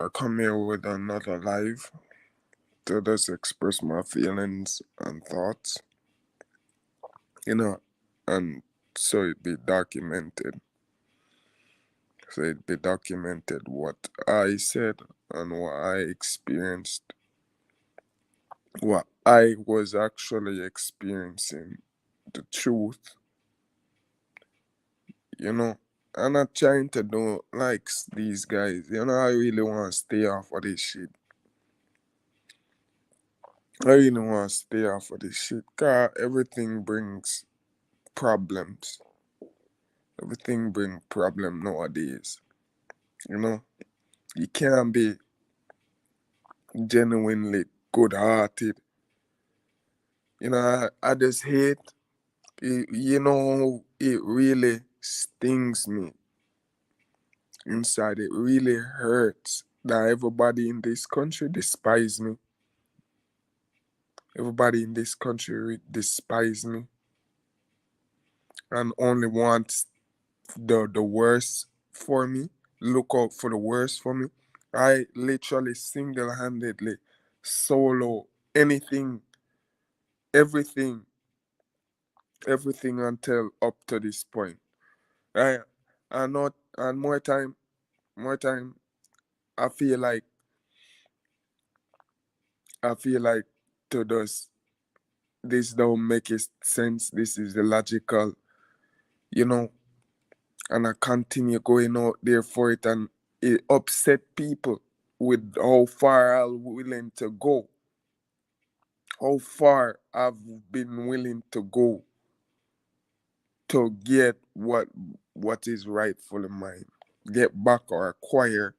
I come here with another live to just express my feelings and thoughts, you know, and so it be documented. So it be documented what I said and what I experienced, what I was actually experiencing, the truth, you know. I'm not trying to do like these guys, you know. I really want to stay off of this shit. I really want to stay off of this shit. Cause everything brings problems. Everything bring problem nowadays. You know, you can't be genuinely good-hearted. You know, I just hate. You know, it really stings me inside. It really hurts that everybody in this country despise me. Everybody in this country despise me and only wants the worst for me. Look out for the worst for me. I literally single-handedly solo anything, everything, everything until up to this point. Right? And not and more time. I feel like I feel like to this this don't make it sense. This is illogical, you know. And I continue going out there for it, and it upset people with how far I'm willing to go, how far I've been willing to go to get what is rightfully mine, get back or acquire,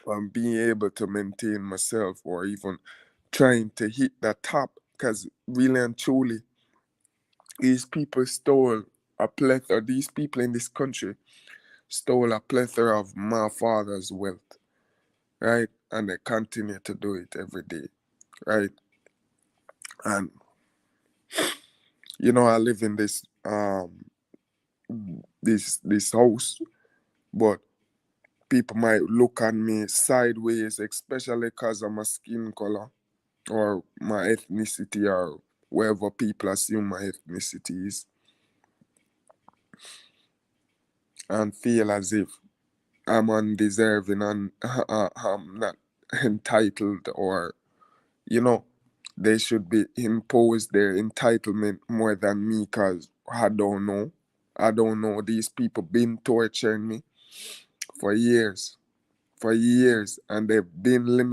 and being able to maintain myself or even trying to hit the top. Because really and truly, these people stole a plethora, these people in this country stole a plethora of my father's wealth, right? And they continue to do it every day, right? And you know, I live in this house, but people might look at me sideways, especially because of my skin color or my ethnicity or wherever people assume my ethnicity is, and feel as if I'm undeserving and I'm not entitled, or you know, they should be imposed their entitlement more than me because I don't know. I don't know. These people been torturing me for years, and they've been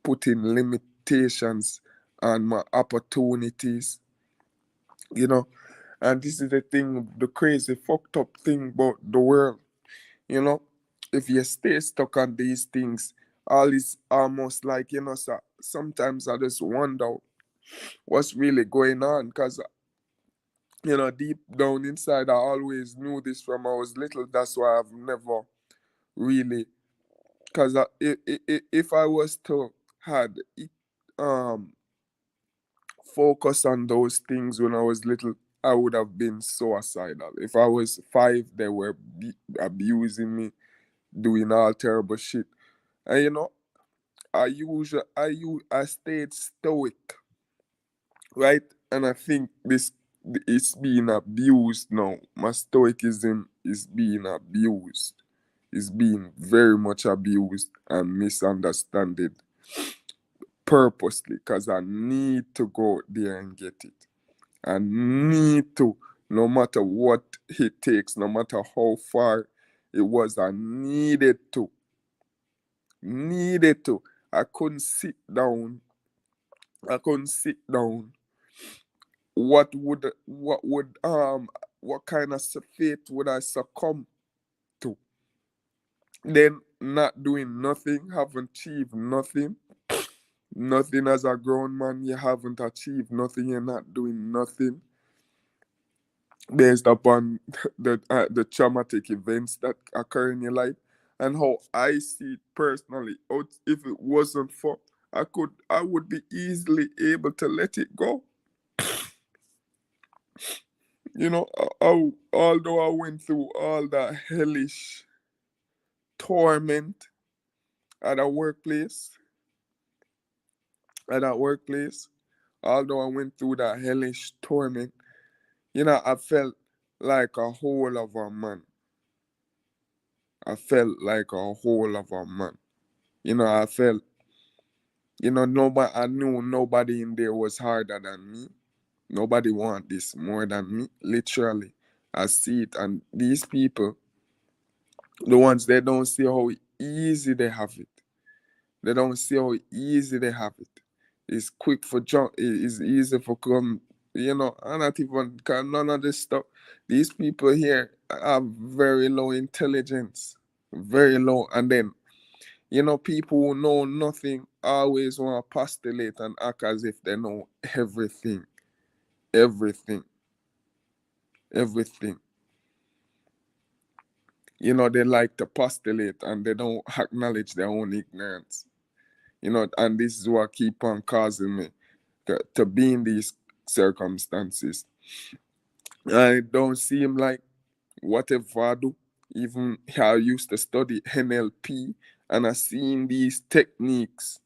putting limitations on my opportunities, you know. And this is the thing, the crazy, fucked up thing about the world, you know. If you stay stuck on these things, all is almost like, you know, so sometimes I just wonder what's really going on because, you know, deep down inside, I always knew this from I was little. That's why I've never really, because if I was to had um focus on those things when I was little, I would have been suicidal. If I was 5, they were abusing me, doing all terrible shit. And you know, I stayed stoic, right? And I think this it's being abused now. My stoicism is being abused. It's being very much abused and misunderstood purposely because I need to go out there and get it. I need to, no matter what it takes, no matter how far it was, I needed to. I couldn't sit down. I couldn't sit down. What kind of fate would I succumb to? Then not doing nothing, haven't achieved nothing. Nothing as a grown man, you haven't achieved nothing, you're not doing nothing based upon the traumatic events that occur in your life. And how I see it personally, if it wasn't for, I would be easily able to let it go. You know, although I went through all that hellish torment, at a workplace, at that workplace, although I went through that hellish torment, I felt like a whole of a man. I felt like a whole of a man. I felt, nobody, I knew nobody in there was harder than me. Nobody want this more than me. Literally, I see it. And these people, the ones they don't see how easy they have it. They don't see how easy they have it. It's quick for jump. It's easy for come. I'm not even cause none of this stuff. These people here have very low intelligence, very low. And then people who know nothing always want to postulate and act as if they know everything, everything, everything. They like to postulate and they don't acknowledge their own ignorance. And this is what keep on causing me to be in these circumstances. And it don't seem like whatever I do, even I used to study NLP and I seen these techniques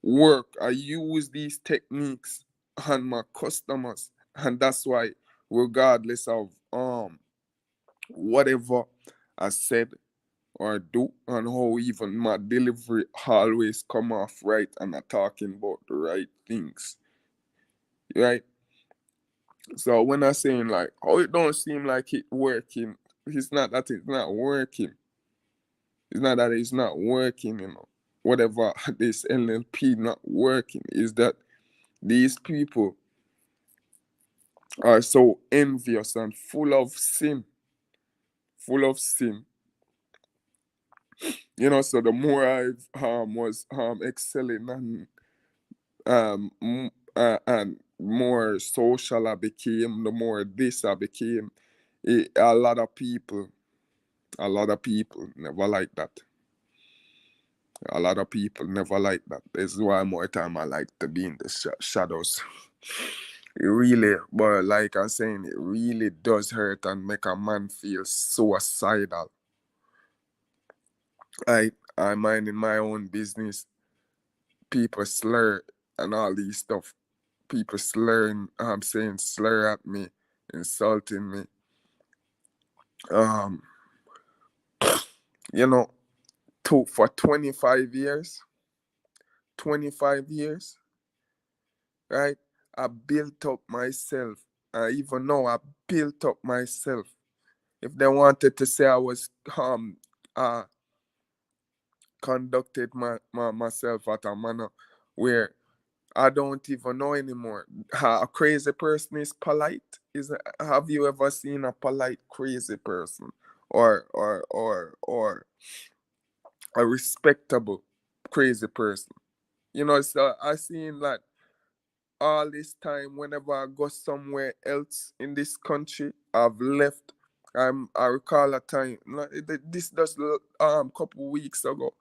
work. I use these techniques on my customers. And that's why, regardless of whatever I said or do and how even my delivery always come off right and I talking about the right things. Right? So when I saying like, oh, it don't seem like it working, it's not that it's not working. It's not that it's not working. Whatever this LLP not working is that these people are so envious and full of sin. Full of sin. So the more I was excelling and more social I became, the more this I became. A lot of people never like that. A lot of people never like that. This is why more time I like to be in the shadows. It really, but like I'm saying, it really does hurt and make a man feel suicidal. I mind in my own business, people slur and all these stuff. People slurring, I'm saying slur at me, insulting me. Um, you know, for 25 years, right? I built up myself. Even now, I built up myself. If they wanted to say I was uh conducted myself at a manner where I don't even know anymore. A crazy person is polite. Have you ever seen a polite crazy person, or a respectable crazy person? So I seen like all this time whenever I go somewhere else in this country, I've left. I recall a time this just couple weeks ago.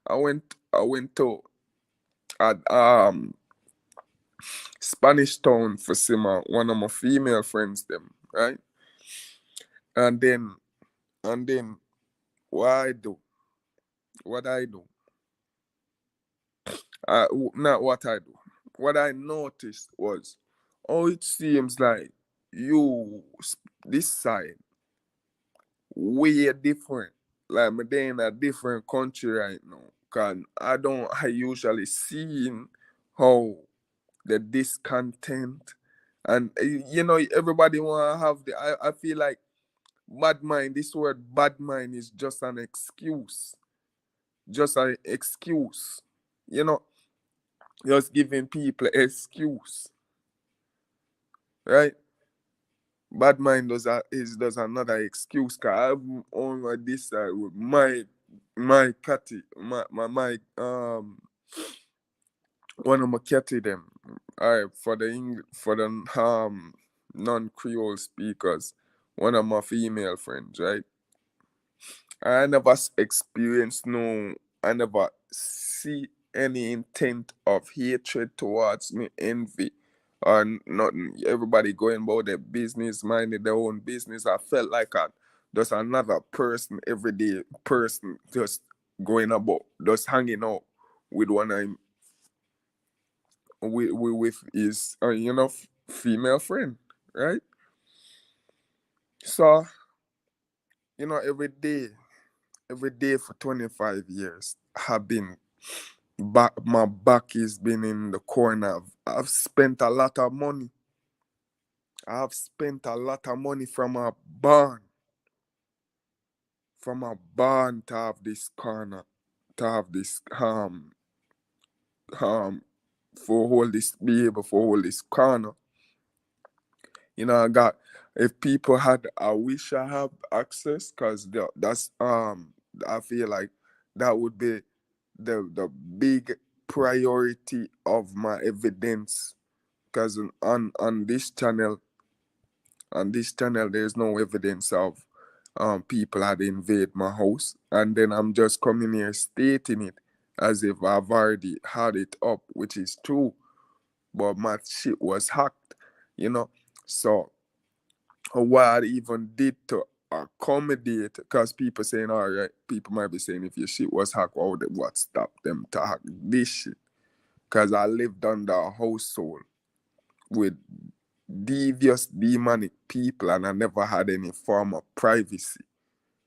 I went to Spanish Town for see one of my female friends them, right? And then what I do, what I do, not what I do. What I noticed was, oh, it seems like you this side way different. Like me they in a different country right now. Cause I usually see how the discontent and everybody wanna have I feel like bad mind, this word bad mind is just an excuse. Just an excuse. You know, just giving people excuse. Right? Bad mind does another excuse. Cause I'm on this side with my catty, my one of my catty them. Alright, for the non-Creole speakers, one of my female friends, right? I never experienced no, I never see any intent of hatred towards me, envy, or nothing. Everybody going about their business, minding their own business. I felt like just another person, everyday person, just going about just hanging out with one of him, with his female friend, right? So every day for 25 years have been my back has been in the corner. I've spent a lot of money. I've spent a lot of money from a barn to have this corner, to have this um for hold this be able for hold this corner. I got, if people had, I wish I have access, because that's I feel like that would be the big priority of my evidence, because on this channel there's no evidence of people had invade my house, and then I'm just coming here stating it as if I've already had it up, which is true, but my shit was hacked, you know. So what I even did to accommodate, because people saying, all right, people might be saying, if your shit was hacked, what stopped them to hack this shit? Because I lived under a household with devious, demonic people, and I never had any form of privacy,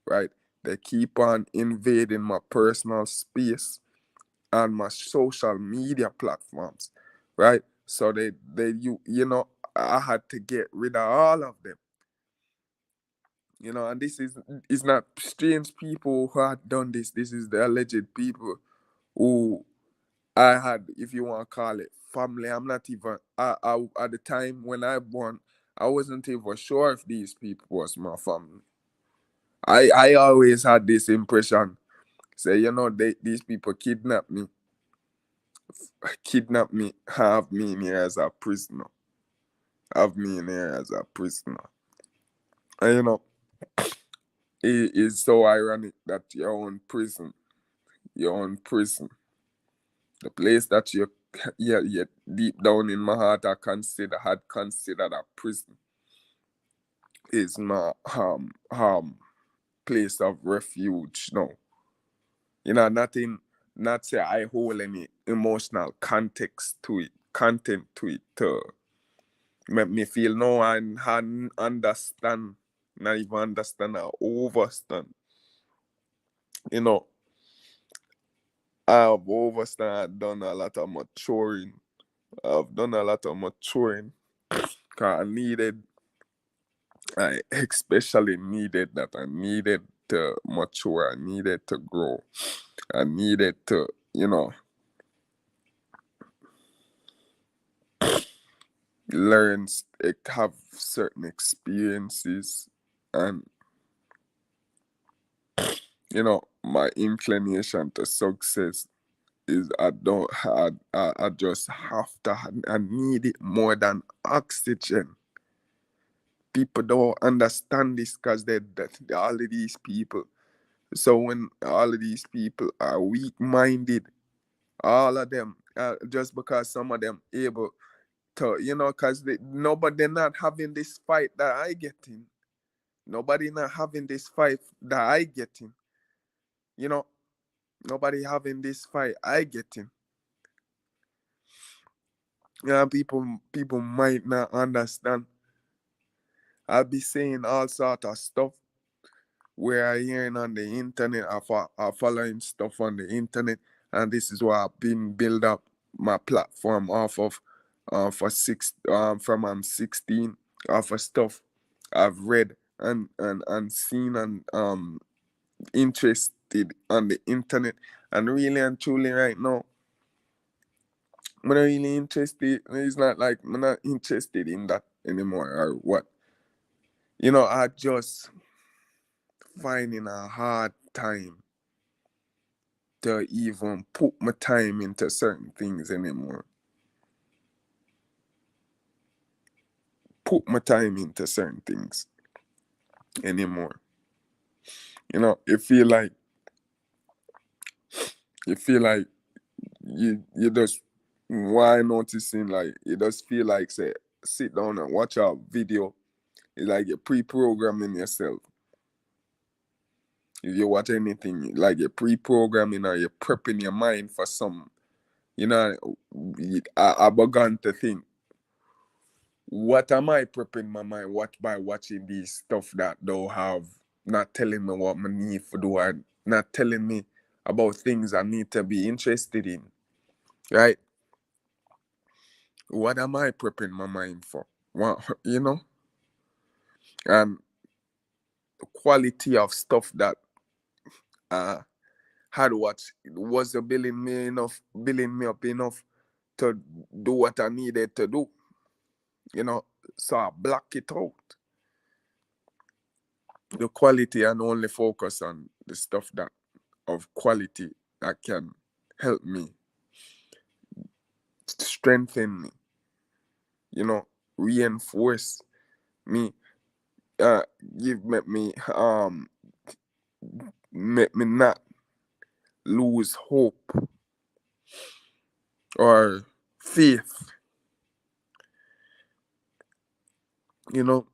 right? They keep on invading my personal space and my social media platforms, right? So I had to get rid of all of them. And this is not strange people who had done this. This is the alleged people who I had, if you want to call it family. I'm not even, at the time when I born, I wasn't even sure if these people was my family. I always had this impression, say, these people kidnap me, have me in here as a prisoner, And it is so ironic that your own prison, the place that yeah, deep down in my heart had considered a prison, is my place of refuge now. Not say I hold any emotional content to it to make me feel no and understand, not even understand or overstand. You know, I've overstand, I've done a lot of maturing. I've done a lot of maturing, because I especially needed that. I needed to mature. I needed to grow. I needed to, have certain experiences, and my inclination to success is, I just have to. I need it more than oxygen. People don't understand this, because all of these people. So when all of these people are weak-minded, all of them, just because some of them able to, because they're not having this fight that I get in. Nobody not having this fight that I get in. You know, nobody having this fight I get in. People might not understand. I'll be saying all sort of stuff where I hearing on the internet, I following stuff on the internet, and this is why I've been build up my platform off of, from I'm 16, off of stuff I've read and seen, and interested on the internet. And really and truly right now, I'm not really interested. It's not like I'm not interested in that anymore, or what. I just finding a hard time to even put my time into certain things anymore. Put my time into certain things anymore. You feel like you just, why noticing, like, you just feel like, say, sit down and watch a video. It's like you're pre-programming yourself. If you watch anything, like you're pre-programming or you're prepping your mind for some, you know, I began to think, what am I prepping my mind? What by watching these stuff that don't have, not telling me what I need to do, and not telling me about things I need to be interested in, right? What am I prepping my mind for? What, you know, and the quality of stuff that I had watched was building me up enough to do what I needed to do, you know. So I block it out, the quality, and only focus on the stuff that of quality that can help me, strengthen me, you know, reinforce me, uh, give make me not lose hope or faith, you know.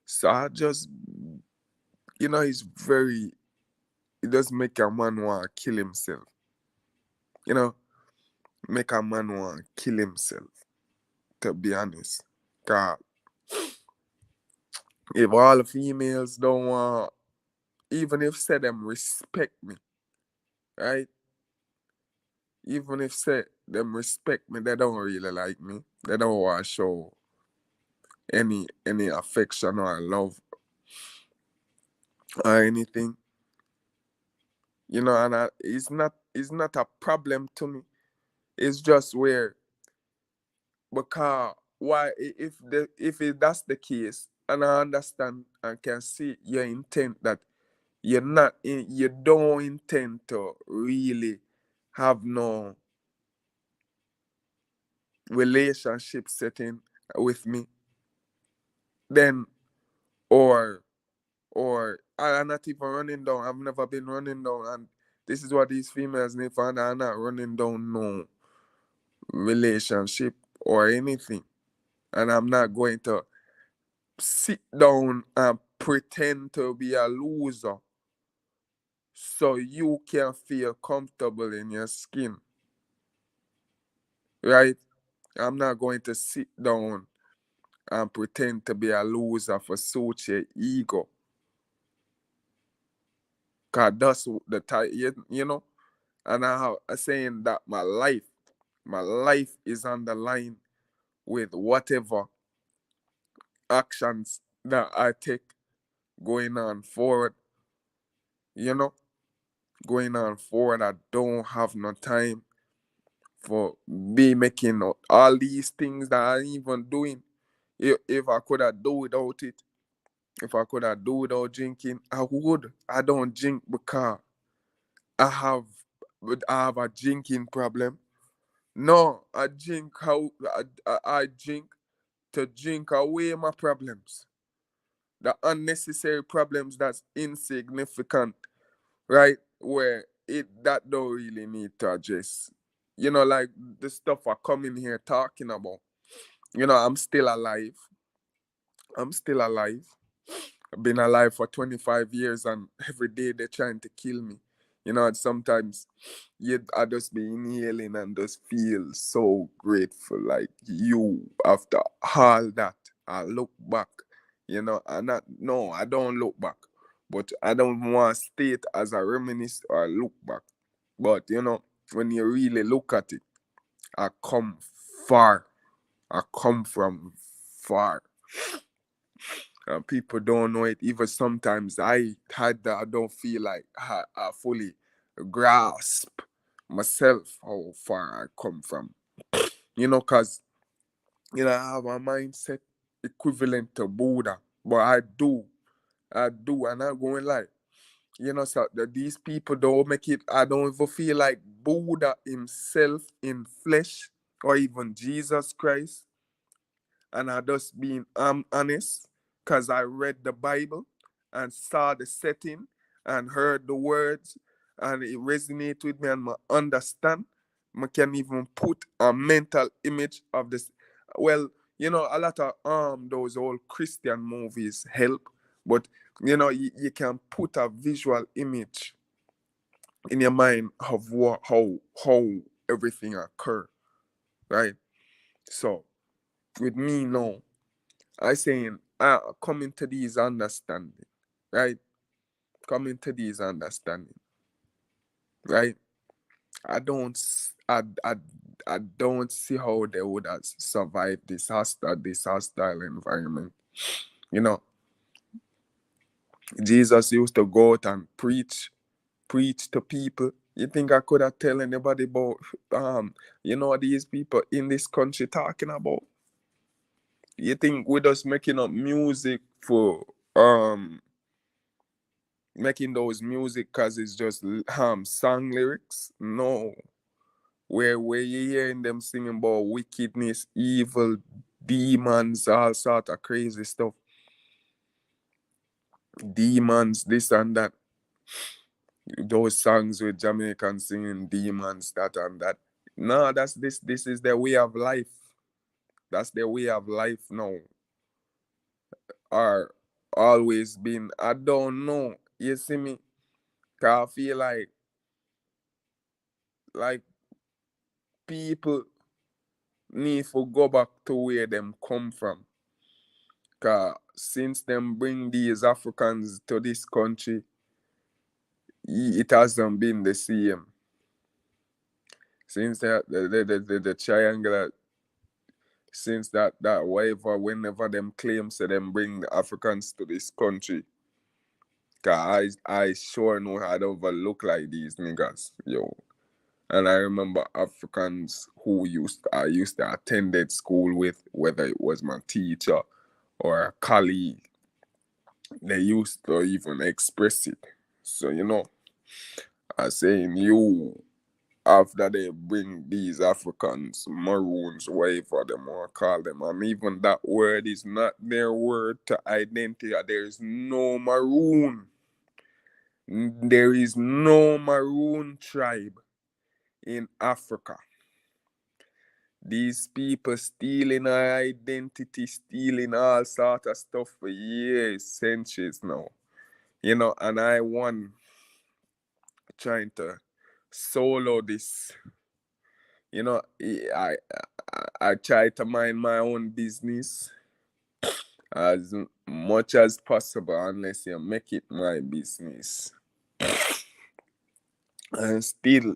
So I just, you know, it does make a man want to kill himself, you know, make a man want to kill himself, to be honest. 'Cause if all the females don't want, even if say them respect me, right? Even if say them respect me, they don't really like me. They don't want to show any affection or love or anything, you know. And it's not a problem to me. It's just where, because why, that's the case, and I understand and can see your intent, that you don't intend to really have no relationship setting with me, then, or I'm not even running down. I've never been running down, and this is what these females need for. I'm not running down no relationship or anything, and I'm not going to sit down and pretend to be a loser so you can feel comfortable in your skin, right? I'm not going to sit down and pretend to be a loser for suit your ego. Cause that's the type, you know. And I have a saying that my life is on the line with whatever actions that I take going on forward, you know. Going on forward, I don't have no time for be making all these things that I'm even doing. If I could have do without it, if I could have do without drinking, I would. I don't drink because I have I have a drinking problem. No, I drink I drink to drink away my problems. The unnecessary problems that's insignificant, right? Where it that don't really need to address. You know, like the stuff I come in here talking about. You know, I'm still alive. I'm still alive. I've been alive for 25 years, and every day they're trying to kill me. You know, and sometimes I just be inhaling and just feel so grateful. Like you, after all that, I look back, you know, and not, no, I don't look back, but I don't want to state as a reminisce or look back. But, you know, when you really look at it, I come far. I come from far. People don't know it. Even sometimes I don't feel like I fully grasp myself how far I come from. You know, cause I have a mindset equivalent to Buddha, but I do, and I'm going like, so that these people don't make it. I don't even feel like Buddha himself in flesh, or even Jesus Christ. And I just being honest, because I read the Bible and saw the setting and heard the words, and it resonated with me, and I understand. I can even put a mental image of this. Well, A lot of those old Christian movies help, but you can put a visual image in your mind of how everything occur, right? So with me now, I saying coming to these understanding, right? Coming to these understanding, right? I don't I don't see how they would have survived this hostile environment. You know, Jesus used to go out and preach to people. You think I could have tell anybody about these people in this country talking about? You think we're just making up music for making those music because it's just song lyrics? No. Where you hearing them singing about wickedness, evil, demons, all sort of crazy stuff. Demons, this and that. Those songs with Jamaicans singing demons, that and that. No, this is their way of life. That's their way of life now. Or always been. I don't know. You see me? Cause I feel like people need to go back to where them come from. Cause since them bring these Africans to this country, it hasn't been the same. Since the triangular, since that whatever, whenever them claim say them bring the Africans to this country, cause I sure know how to overlook like these niggas, yo. And I remember Africans who I used to attended school with, whether it was my teacher or a colleague, they used to even express it. So I saying you after they bring these Africans, maroons, whatever them want to call them, and even that word is not their word to identity. There is no maroon. There is no maroon tribe in Africa. These people stealing our identity, stealing all sort of stuff for years, centuries now. And I won trying to solo this. I try to mind my own business as much as possible unless you make it my business. And still,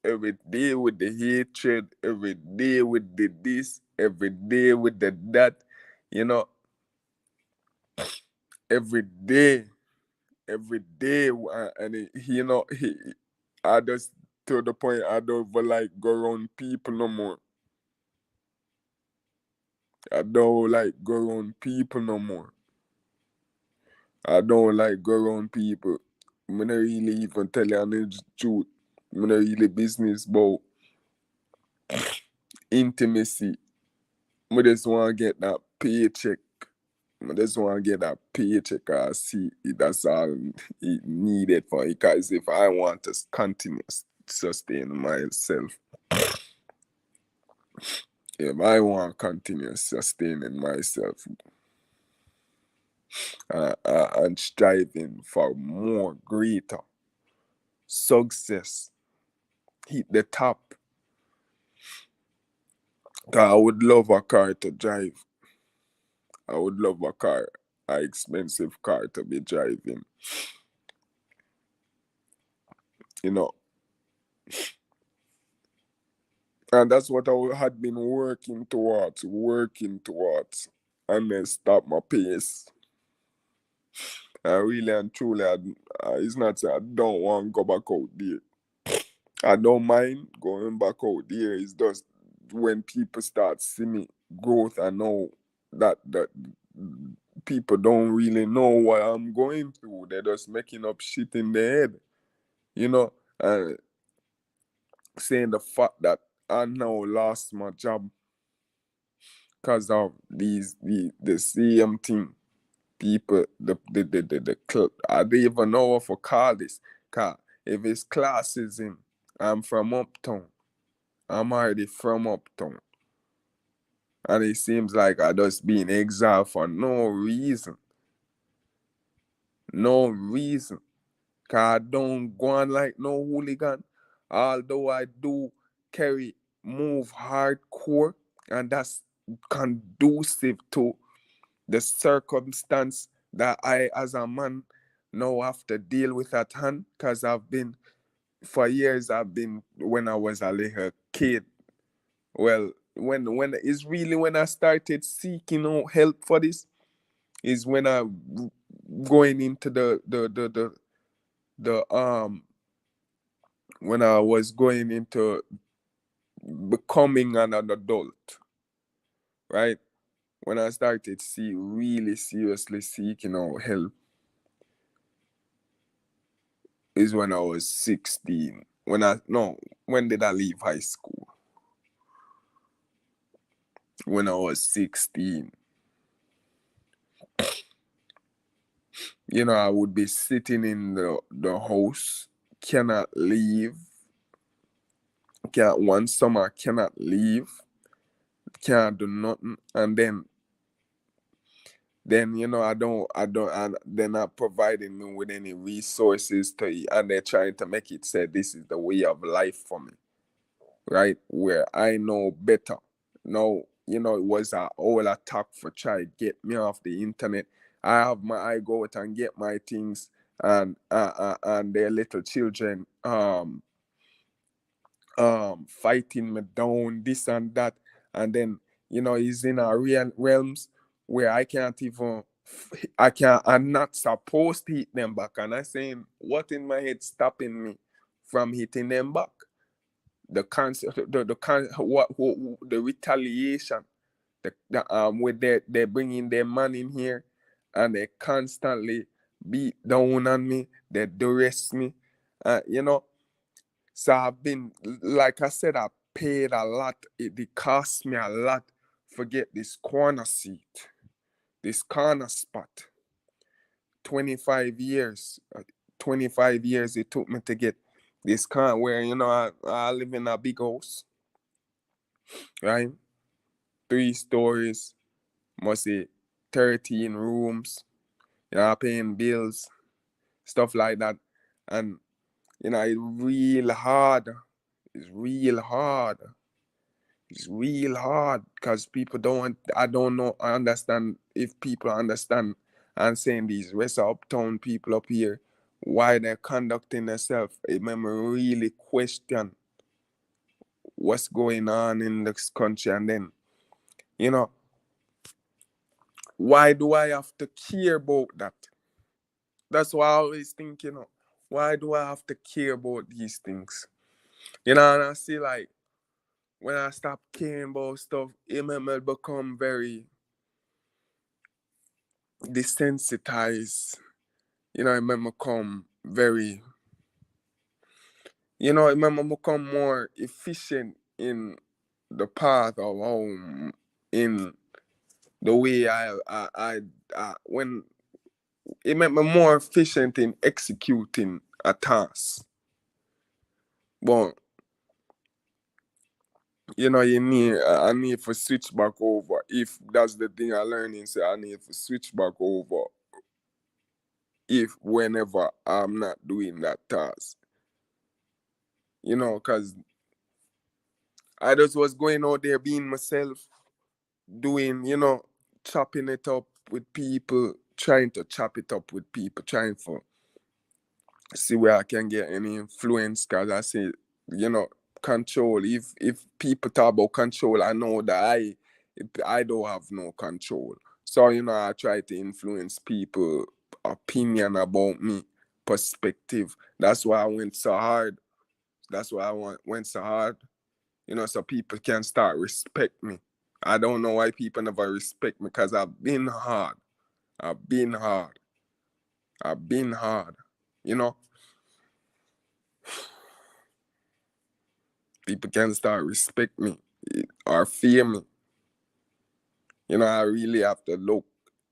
every day with the hatred, every day with the this, every day with the that, you know, every day, I just to the point I don't even like go around people no more. I don't like go around people no more. I don't like go around people. I'm not really even tell you the truth. I'm not really business about intimacy. I just want to get that paycheck. I just want to get that paycheck. I see that's all it needed for it. Because if I want to continue sustain myself, if I want to continue sustaining myself and striving for more greater success, hit the top. I would love a car to drive. I would love a car, an expensive car to be driving. You know, and that's what I had been working towards, and then stop my pace. I really and truly, it's not that I don't want to go back out there. I don't mind going back out there. It's just when people start seeing me growth, I know that people don't really know what I'm going through. They're just making up shit in their head, and saying the fact that I now lost my job because of the same thing. People, I don't even know what to call this. Cause if it's classism, I'm from uptown. I'm already from uptown. And it seems like I just being exiled for no reason. No reason. Cause I don't go on like no hooligan. Although I do move hardcore, and that's conducive to the circumstance that I as a man now have to deal with at hand. Cause for years I've been, when I was a little kid, well, when it's really when I started seeking out help for this, is when I going into the when I was going into becoming an adult, right? When I started really seriously seeking out help is when I was 16. When did I leave high school? When I was 16. I would be sitting in the house, cannot leave, can't one summer cannot leave, can't do nothing, and then I don't, and they're not providing me with any resources and they're trying to make it say this is the way of life for me, right? Where I know better. No, it was a whole attack for try to get me off the internet. I go out and get my things, and their little children fighting me down, this and that. And then, he's in our real realms where I'm not supposed to hit them back. And I saying, what in my head stopping me from hitting them back? The concept, the retaliation, where they bringing their man in here, and they constantly beat down on me, they duress me, you know. So I've been, like I said, I paid a lot. It cost me a lot to get this corner seat, this corner spot. 25 years. 25 years it took me to get this corner where, I live in a big house, right? 3 stories, must say 13 rooms, paying bills, stuff like that. And, it's real hard. It's real hard. It's real hard because I don't know, I understand if people understand and saying these West Uptown people up here, why they're conducting themselves. It made me really question what's going on in this country. And then, you know, why do I have to care about that? That's what I always think, why do I have to care about these things? And I see, like, when I stop caring about stuff, it made me become very desensitized. It made me become very, it made me become more efficient in the path of home, in the way when it made me more efficient in executing a task. But I need to switch back over. If that's the thing I learning, so I need to switch back over if whenever I'm not doing that task. Because I just was going out there being myself, doing, chopping it up with people, trying to chop it up with people, trying to see where I can get any influence. Because I say, control. If people talk about control, I know that I don't have no control. So, I try to influence people opinion about me, perspective. That's why I went so hard. That's why went so hard, so people can start respect me. I don't know why people never respect me because I've been hard. I've been hard. I've been hard. You know, people can start respect me or fear me. I really have to look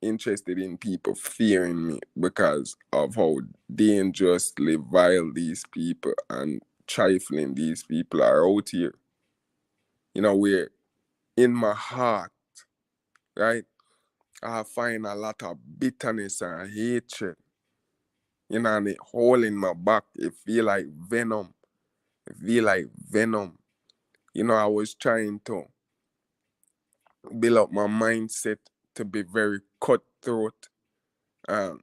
interested in people fearing me because of how dangerously vile these people and trifling these people are out here. where in my heart, right, I find a lot of bitterness and hatred, and it hole in my back. It feel like venom. It feel like venom. I was trying to build up my mindset to be very cutthroat. And,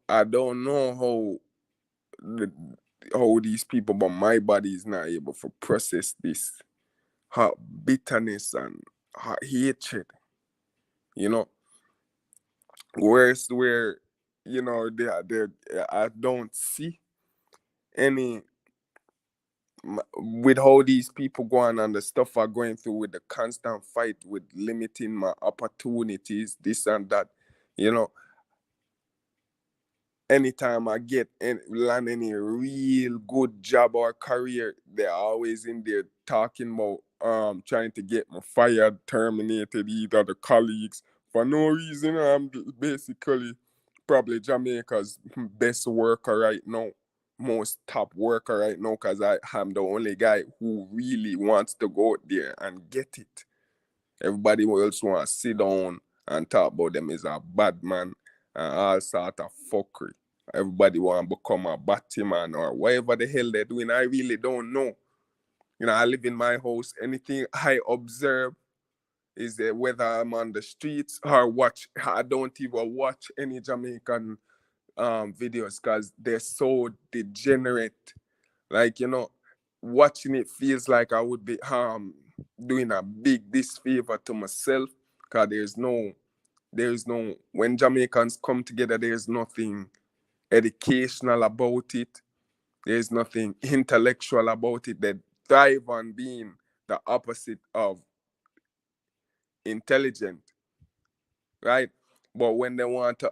I don't know the, how these people, but my body is not able to process this hot bitterness and hot hatred, you know, where, I don't see any, with how these people go on and the stuff are going through with the constant fight with limiting my opportunities, this and that, you know, anytime I get land any real good job or career, they're always in there talking about trying to get me fired, terminated, either the colleagues for no reason. I'm basically probably Jamaica's best worker right now, most top worker right now, because I am the only guy who really wants to go out there and get it. Everybody else want to sit down and talk about them as a bad man and all sort of fuckery. Everybody want to become a Batman or whatever the hell they're doing. I really don't know. I live in my house. Anything I observe is that whether I'm on the streets or watch, I don't even watch any Jamaican videos because they're so degenerate. Like, watching it feels like I would be doing a big disfavor to myself because there's no when Jamaicans come together, there's nothing educational about it. There's nothing intellectual about it. They thrive on being the opposite of intelligent, right? But when they want to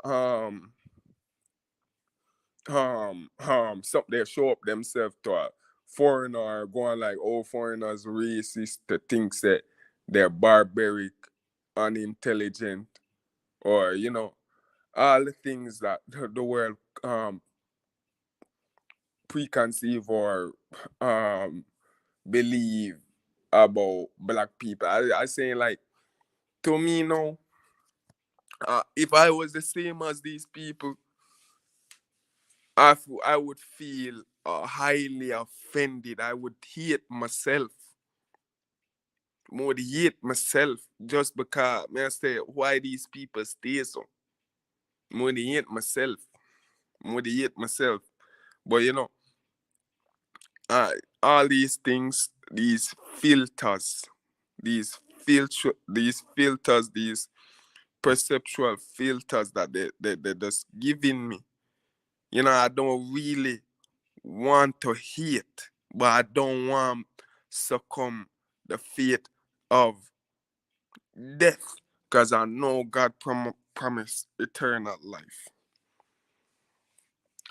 they show up themselves to a foreigner, going like, oh, foreigners racist, to think that they're barbaric, unintelligent, or all the things that the world preconceive or believe about black people. I saying like, to me now, if I was the same as these people, I would feel highly offended. I would hate myself. More hate myself just because may I say why these people stay so. More hate myself. More hate myself. But uh, all these things, these filters, these perceptual filters that they just giving me. I don't really want to hate, but I don't want succumb the fate of death because I know God promised eternal life.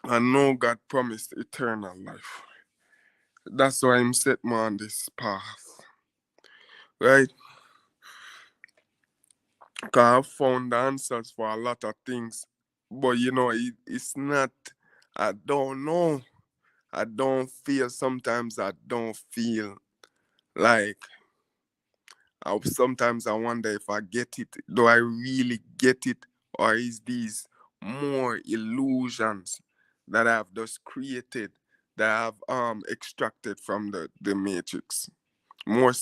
I know God promised eternal life. That's why I'm set me on this path, right? Because I found the answers for a lot of things, but it's not. I don't know. I don't feel. Sometimes I don't feel like sometimes I wonder if I get it. Do I really get it? Or is these more illusions that I've just created, that I've extracted from the matrix? More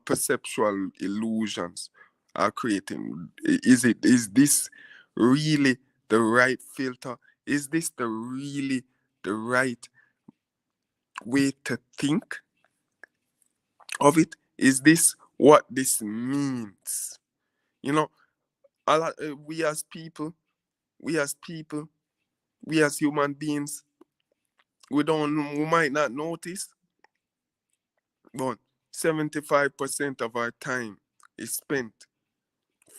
perceptual illusions are creating. Is this really the right filter? Is this really the right way to think of it? Is this what this means? You know, a lot, we as people, we as human beings, we might not notice, but 75% of our time is spent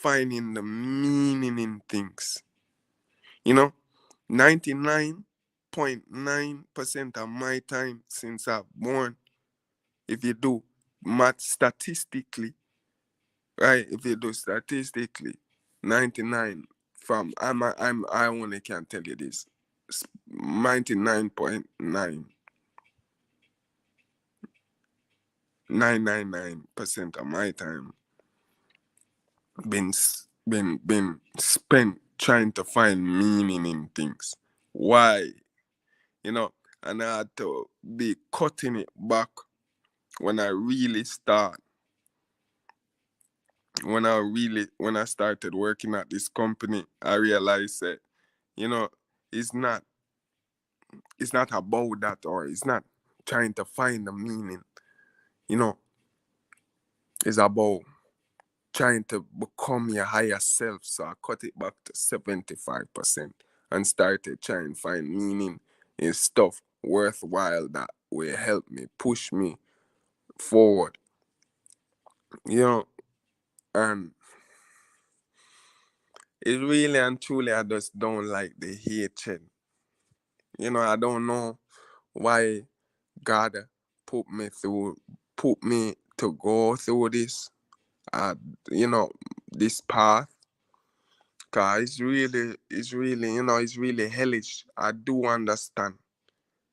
finding the meaning in things. 99.9% of my time since I've born, if you do math statistically, right? If you do statistically, 99 from I only can tell you this. 99.9 999% of my time been spent trying to find meaning in things. Why? You know, and I had to be cutting it back when I really start when I started working at this company. I realized that, you know, it's not it's not about that, or it's not trying to find the meaning. You know, it's about trying to become your higher self. So I cut it back to 75% and started trying to find meaning in stuff worthwhile that will help me, push me forward. You know, and it really and truly, I just don't like the hatred. You know, I don't know why God put me to go through this, uh, you know, this path. Cause it's really hellish. I do understand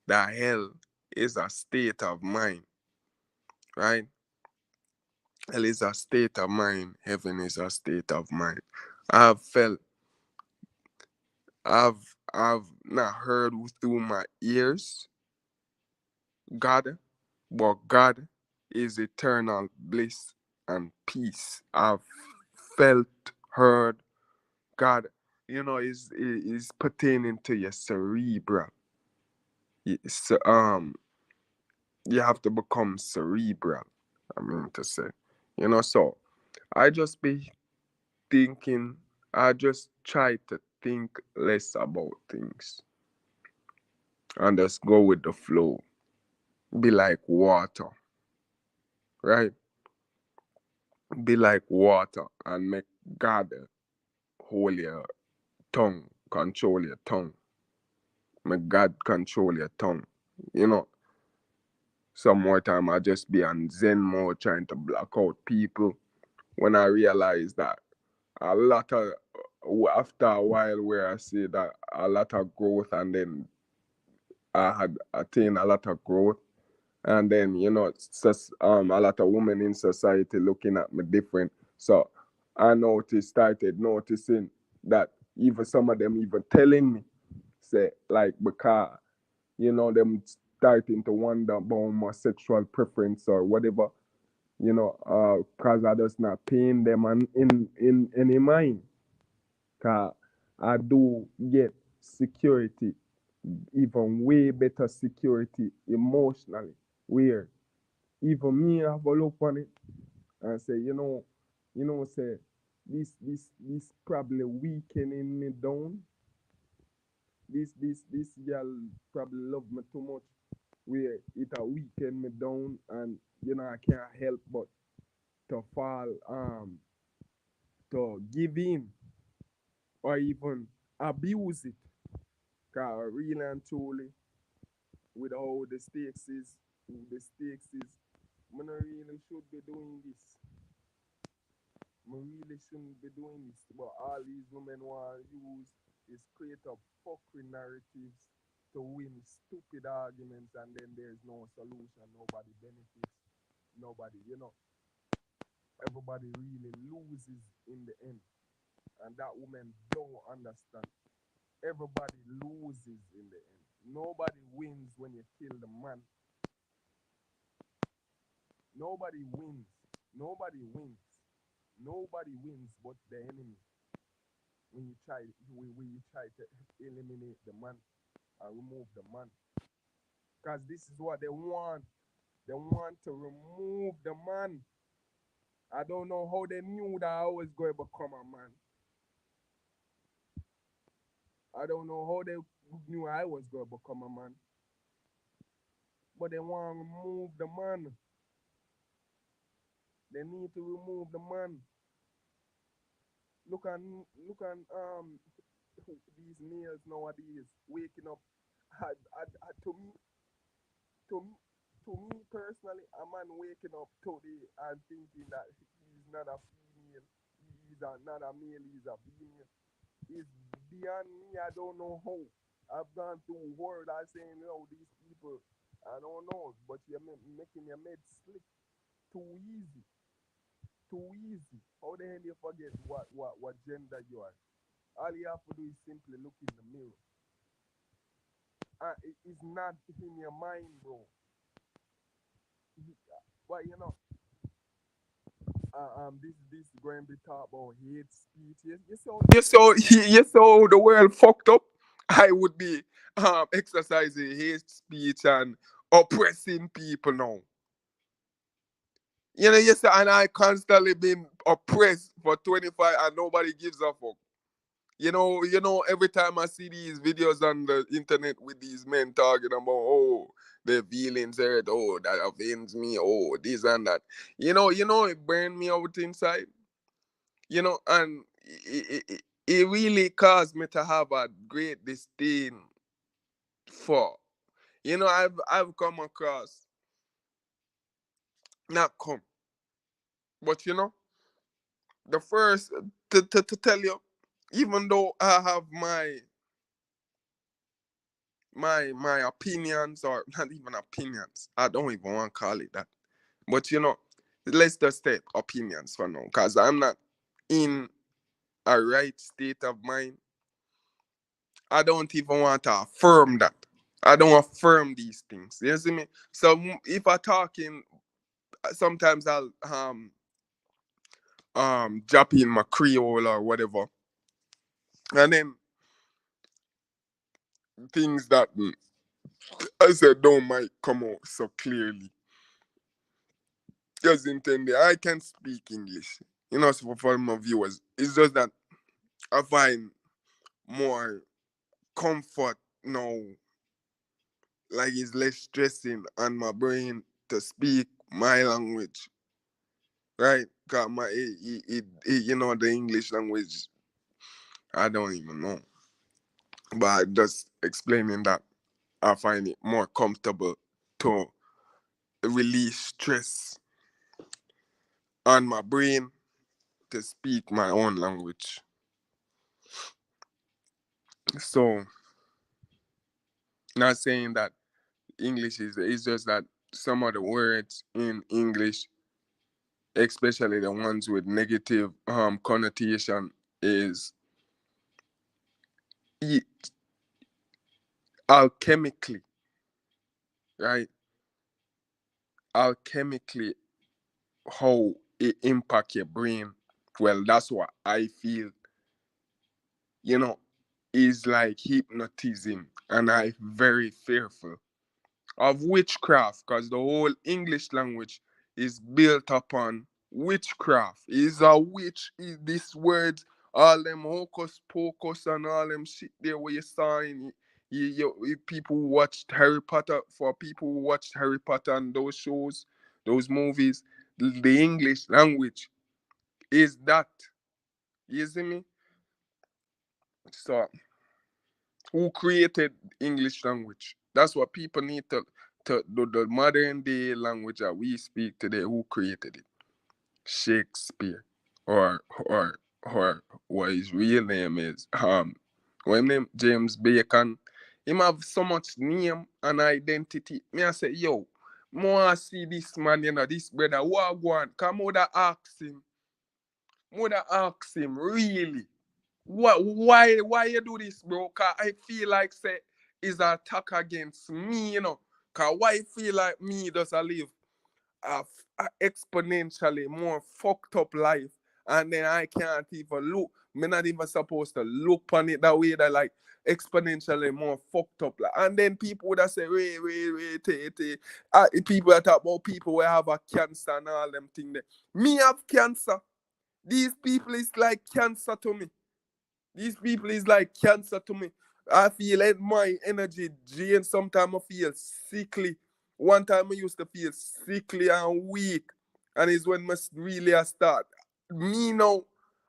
that hell is a state of mind, right? Hell is a state of mind. Heaven is a state of mind. I've felt, I've not heard through my ears God, but God is eternal bliss and peace. I've felt, heard God. You know, is pertaining to your cerebral. It's, you have to become cerebral. I mean to say, you know. So I just be thinking. I just try to think less about things and just go with the flow. Be like water, right? Be like water and make God hold your tongue, control your tongue. Make God control your tongue. You know, some more time I just be on Zen mode trying to block out people when I realize that a lot of after a while where I see that a lot of growth, and then I had attained a lot of growth, and then you know a lot of women in society looking at me different. So I started noticing that even some of them even telling me, say, like, because you know them starting to wonder about my sexual preference or whatever, you know, cause I just not paying them in any mind. Cause I do get security, even way better security emotionally. Where even me have a look on it and say, say this probably weakening me down. This girl probably love me too much. Where it a weaken me down, and you know I can't help but to fall to give in or even abuse it. Cause really and truly, with how the stakes is, man, I really should be doing this. Man really shouldn't be doing this. But all these women want to use is create a fucking narratives to win stupid arguments, and then there's no solution. Nobody benefits. Nobody, everybody really loses in the end. And that woman don't understand. Everybody loses in the end. Nobody wins when you kill the man. Nobody wins. Nobody wins. Nobody wins but the enemy. When you try to eliminate the man and remove the man, because this is what they want. They want to remove the man. I don't know how they knew that I was going to become a man. I don't know how they knew I was going to become a man. But they want to remove the man. They need to remove the man. Look on these males nowadays waking up. To me, to me, to me personally, a man waking up today and thinking that he's not a female, not a male, he's a female, is beyond me. I don't know how. I've gone through world. I saying, these people, I don't know, but you're making your meds slick. too easy. Too easy. How the hell you forget what gender you are? All you have to do is simply look in the mirror. It's not in your mind, bro. But this going to be talk about hate speech. You saw the world fucked up. I would be exercising hate speech and oppressing people now. Yes, and I constantly been oppressed for 25 and nobody gives a fuck. Every time I see these videos on the internet with these men talking about, oh, their feelings hurt, oh, that offends me, oh, this and that. It burned me out inside. And it really caused me to have a great disdain for. I've come across, not come, but the first to tell you, even though I have my opinions, or not even opinions, I don't even want to call it that. But let's just take opinions for now, because I'm not in a right state of mind. I don't even want to affirm that. I don't affirm these things. You see me? So if I talking, sometimes I'll drop in my Creole or whatever, and then things that I said don't might come out so clearly. Just intended. I can speak English. So for my viewers, it's just that I find more comfort now, like it's less stressing on my brain to speak my language, right? Cause the English language, I don't even know. But just explaining that, I find it more comfortable to release stress on my brain to speak my own language. So, not saying that English is, it's just that some of the words in English, especially the ones with negative connotation, is it alchemically, right? Alchemically, how it impact your brain. Well, that's what I feel. You know, is like hypnotism, and I'm very fearful of witchcraft, because the whole English language is built upon witchcraft. Is a witch, is this words, all them hocus pocus and all them shit there where you saw in people who watched Harry Potter, for people who watched Harry Potter and those shows, those movies, the English language is that. You see me? So who created English language? That's what people need to the modern day language that we speak today. Who created it? Shakespeare, or what his real name is. What his name? James Bacon. Him have so much name and identity. Me I say, yo, more see this man, this brother. What go on? Come woulda ask him. Woulda ask him really. Why you do this, bro? Cause I feel like say is an attack against me. Cause why feel like me does I live a exponentially more fucked up life, and then I can't even look. Me not even supposed to look on it that way, that like exponentially more fucked up. And then people that say, wait. People that talk about people who have a cancer and all them things there. Me have cancer. These people is like cancer to me. These people is like cancer to me. I feel like my energy drained. Sometimes I feel sickly. One time I used to feel sickly and weak. And it's when I start. Me now,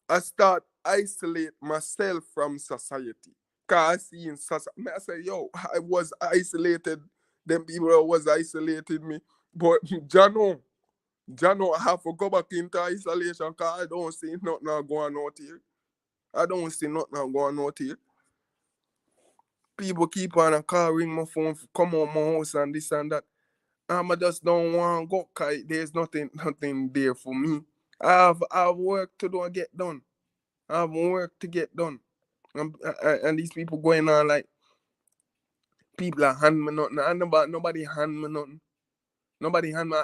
I start isolate myself from society. Cause I see in society, I say, yo, I was isolated. Them people that was isolating me. But Jano, I have to go back into isolation because I don't see nothing going out here. I don't see nothing going out here. People keep on a call, ring my phone, come on my house and this and that. I just don't want to go because there's nothing there for me. I have work to do and get done. I have work to get done. And these people going on like people are hand me nothing. Nobody hand me nothing. Nobody hand me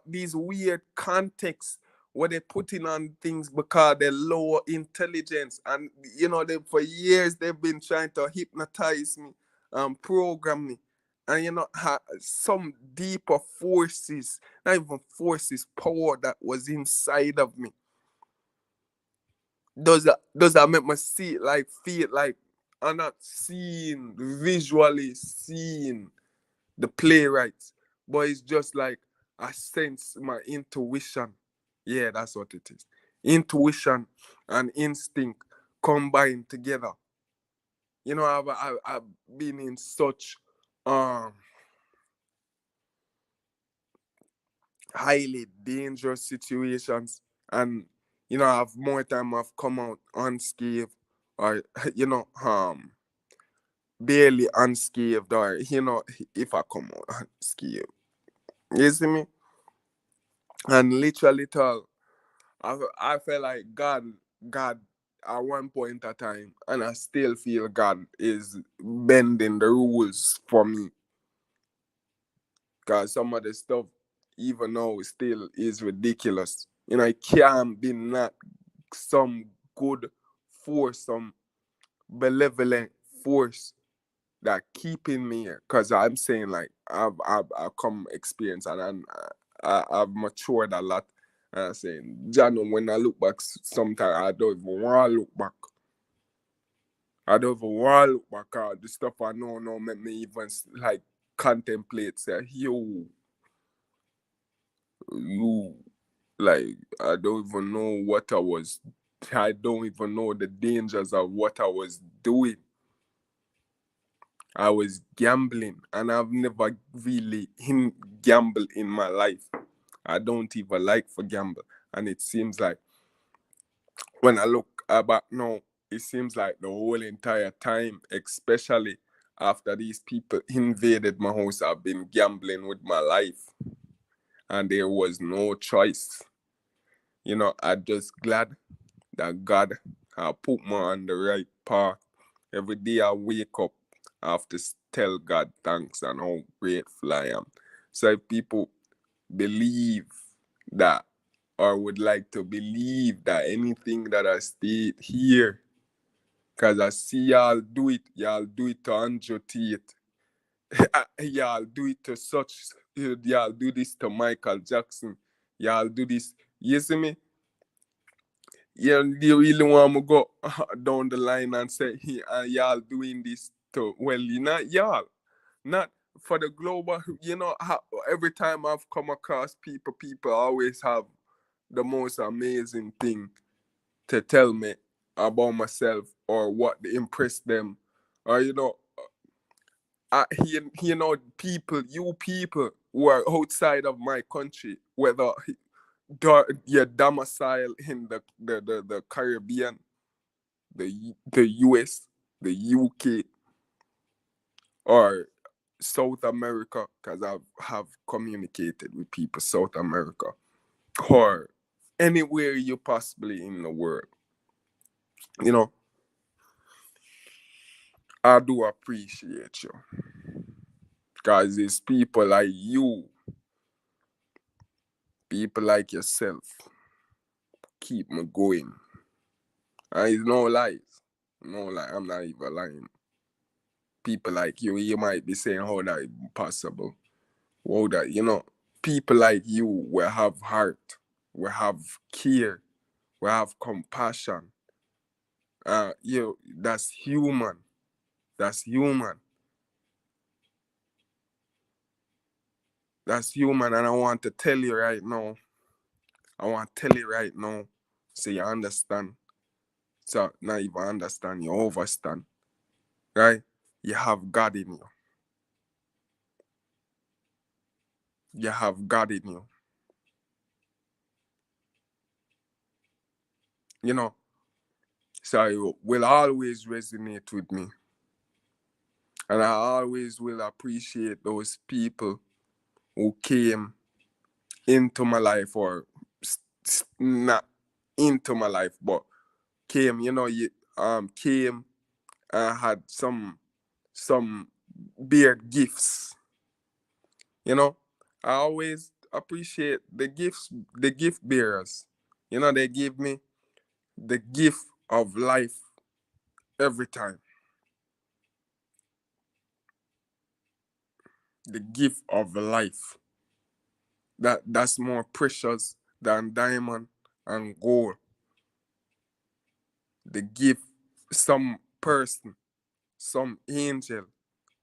these weird contexts where they putting on things because they're lower intelligence. And you know, for years they've been trying to hypnotize me and program me. And you know, some deeper forces, not even forces, power that was inside of me. Does that make me see it like feel like I'm not seeing visually seeing the playwrights, but it's just like I sense my intuition. Yeah, that's what it is. Intuition and instinct combined together. You know, I've been in such um highly dangerous situations, and you know, I've more time I've come out unscathed, or you know, barely unscathed, or you know, if I come out unscathed. You see me? And literally tell I felt like God at one point at time, and I still feel God is bending the rules for me. Cause some of the stuff, even now, still is ridiculous. You know, it can't be not some good force, some benevolent force that keeping me here. Cause I'm saying like I've come experience, and I've matured a lot. And I'm saying, John, when I look back, sometimes I don't even want to look back. I don't even want to look back at the stuff I know now make me even like contemplate, say, you, like, I don't even know what I don't even know the dangers of what I was doing. I was gambling, and I've never really gambled in my life. I don't even like for gamble, and it seems like when I look back now, it seems like the whole entire time, especially after these people invaded my house, I've been gambling with my life, and there was no choice. You know, I'm just glad that God put me on the right path. Every day I wake up, I have to tell God thanks and how grateful I am. So if people believe that, or would like to believe that anything that I state here, because I see y'all do it to Andrew Tate. Y'all do it to such, y'all do this to Michael Jackson. Y'all do this. You see me? You really want to go down the line and say, y'all doing this to, well, you not y'all. Not for the global, you know, every time I've come across people always have the most amazing thing to tell me about myself or what impressed them. Or, you know, you know, you people who are outside of my country, whether you're domicile in the Caribbean, the US, the UK, or South America, because I have communicated with people South America, or anywhere you possibly in the world. You know, I do appreciate you, because it's people like you, people like yourself, keep me going. And it's no lies. No lie, I'm not even lying. People like you might be saying how that is possible. How that, you know, people like you will have heart, will have care, will have compassion. That's human. That's human. That's human. And I want to tell you right now. I want to tell you right now, so you understand. So not even understand, you overstand. Right? You have God in you. You have God in you. You know, so it will always resonate with me. And I always will appreciate those people who came into my life, or not into my life, but came, came and had some bear gifts. You know, I always appreciate the gift bearers. They give me the gift of life every time. The gift of life. That's more precious than diamond and gold. The gift, some person, some angel,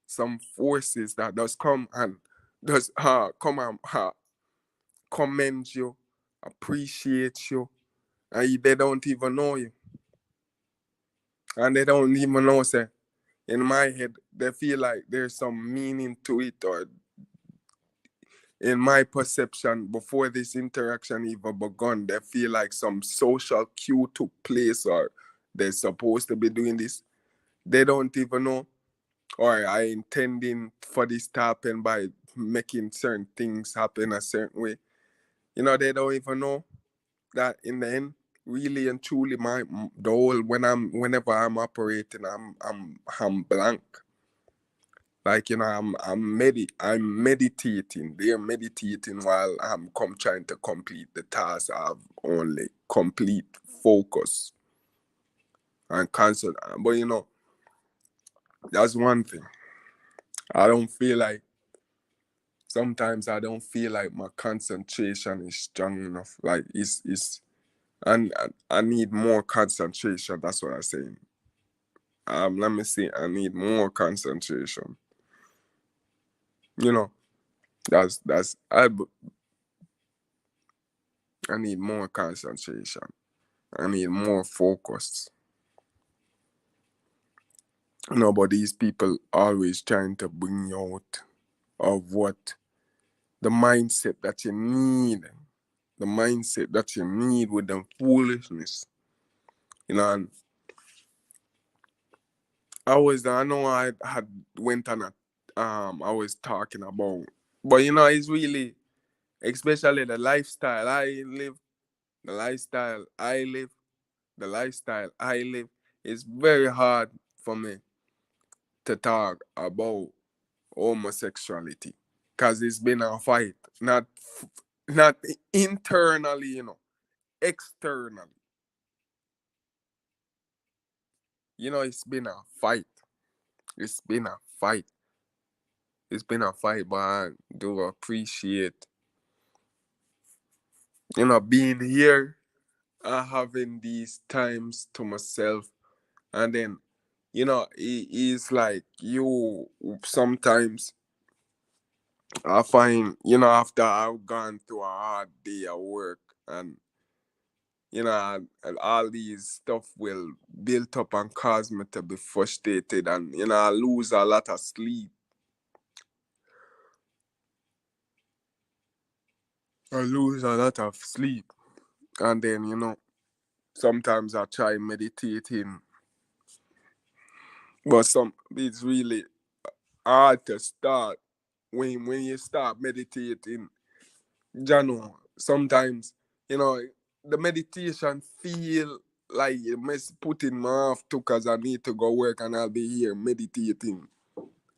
some forces that does come and does come and commend you, appreciate you, and they don't even know you. And they don't even know, say, in my head, they feel like there's some meaning to it, or in my perception, before this interaction even begun, they feel like some social cue took place, or they're supposed to be doing this. They don't even know, or I intending for this to happen by making certain things happen a certain way. They don't even know that in the end, really and truly, the whole whenever I'm operating, I'm blank. Like, I'm meditating. They're meditating while I'm trying to complete the task. I have only complete focus and constant. But that's one thing. I don't feel like sometimes I don't feel like my concentration is strong enough. Like it's and I need more concentration. That's what I'm saying. Let me see. I need more concentration. You know, that's I need more concentration. I need more focus. But these people always trying to bring you out of what the mindset that you need. The mindset that you need with them foolishness. And I know I had went on I was talking about, but it's really, especially the lifestyle I live, the lifestyle I live, the lifestyle I live, it's very hard for me to talk about homosexuality, because it's been a fight, not internally, externally. It's been a fight. It's been a fight. It's been a fight, but I do appreciate, being here and having these times to myself. And then, it's like you sometimes I find, after I've gone through a hard day at work, and and all these stuff will build up and cause me to be frustrated, and I lose a lot of sleep. I lose a lot of sleep. And then, sometimes I try meditating, but it's really hard to start when you start meditating. Sometimes, the meditation feel like you mess putting me off too, because I need to go work and I'll be here meditating.